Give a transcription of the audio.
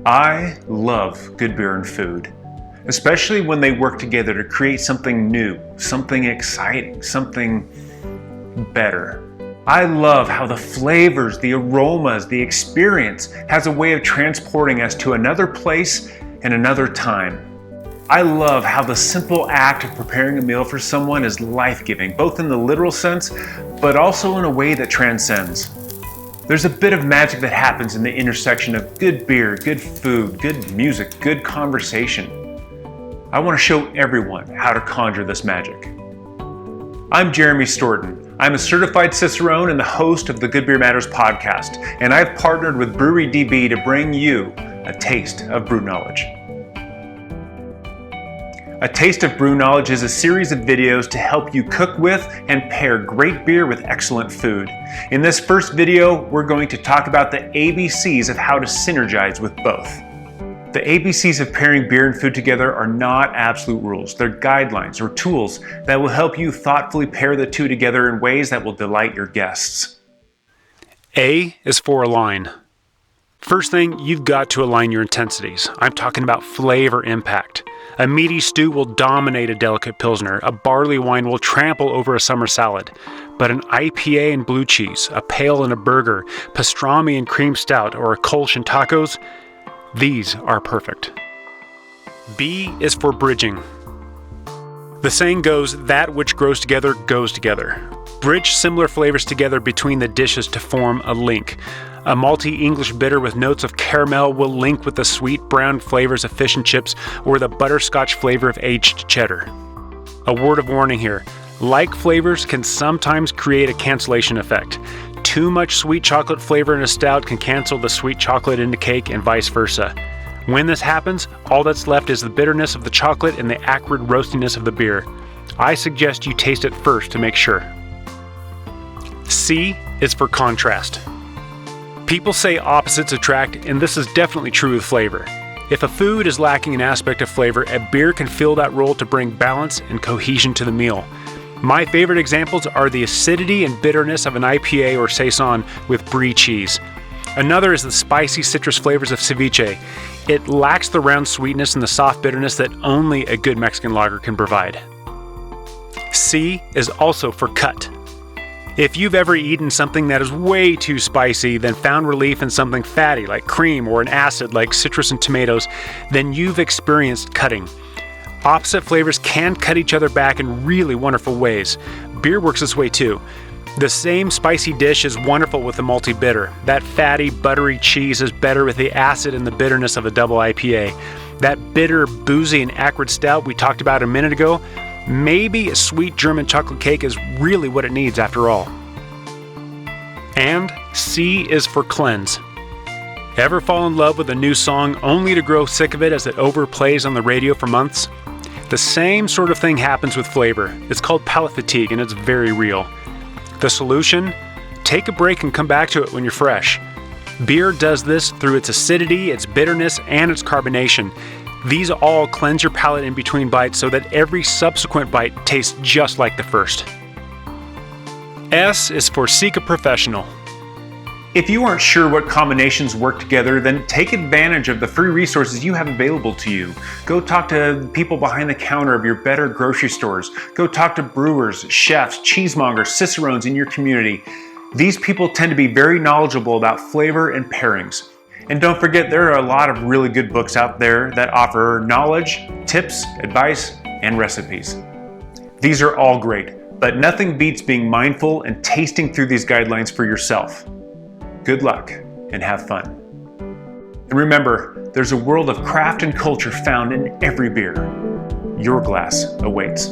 I love good beer and food, especially when they work together to create something new, something exciting, something better. I love how the flavors, the aromas, the experience has a way of transporting us to another place and another time. I love how the simple act of preparing a meal for someone is life-giving, both in the literal sense, but also in a way that transcends. There's a bit of magic that happens in the intersection of good beer, good food, good music, good conversation. I want to show everyone how to conjure this magic. I'm Jeremy Storton. I'm a certified Cicerone and the host of the Good Beer Matters podcast, and I've partnered with BreweryDB to bring you a taste of brew knowledge. A Taste of Brew Knowledge is a series of videos to help you cook with and pair great beer with excellent food. In this first video, we're going to talk about the ABCs of how to synergize with both. The ABCs of pairing beer and food together are not absolute rules. They're guidelines or tools that will help you thoughtfully pair the two together in ways that will delight your guests. A is for align. First thing, you've got to align your intensities. I'm talking about flavor impact. A meaty stew will dominate a delicate Pilsner. A barley wine will trample over a summer salad. But an IPA and blue cheese, a pale and a burger, pastrami and cream stout, or a Kolsch and tacos, these are perfect. B is for bridging. The saying goes, that which grows together goes together. Bridge similar flavors together between the dishes to form a link. A malty English bitter with notes of caramel will link with the sweet brown flavors of fish and chips or the butterscotch flavor of aged cheddar. A word of warning here. Like flavors can sometimes create a cancellation effect. Too much sweet chocolate flavor in a stout can cancel the sweet chocolate in the cake and vice versa. When this happens, all that's left is the bitterness of the chocolate and the acrid roastiness of the beer. I suggest you taste it first to make sure. C is for contrast. People say opposites attract, and this is definitely true with flavor. If a food is lacking an aspect of flavor, a beer can fill that role to bring balance and cohesion to the meal. My favorite examples are the acidity and bitterness of an IPA or Saison with brie cheese. Another is the spicy citrus flavors of ceviche. It lacks the round sweetness and the soft bitterness that only a good Mexican lager can provide. C is also for cut. If you've ever eaten something that is way too spicy, then found relief in something fatty like cream or an acid like citrus and tomatoes, then you've experienced cutting. Opposite flavors can cut each other back in really wonderful ways. Beer works this way too. The same spicy dish is wonderful with the malty bitter. That fatty, buttery cheese is better with the acid and the bitterness of a double IPA. That bitter, boozy, and acrid stout we talked about a minute ago, maybe a sweet German chocolate cake is really what it needs after all. And C is for cleanse. Ever fall in love with a new song only to grow sick of it as it overplays on the radio for months? The same sort of thing happens with flavor. It's called palate fatigue, and it's very real. The solution? Take a break and come back to it when you're fresh. Beer does this through its acidity, its bitterness, and its carbonation. These all cleanse your palate in between bites so that every subsequent bite tastes just like the first. S is for seek a professional. If you aren't sure what combinations work together, then take advantage of the free resources you have available to you. Go talk to people behind the counter of your better grocery stores. Go talk to brewers, chefs, cheesemongers, cicerones in your community. These people tend to be very knowledgeable about flavor and pairings. And don't forget, there are a lot of really good books out there that offer knowledge, tips, advice, and recipes. These are all great, but nothing beats being mindful and tasting through these guidelines for yourself. Good luck and have fun. And remember, there's a world of craft and culture found in every beer. Your glass awaits.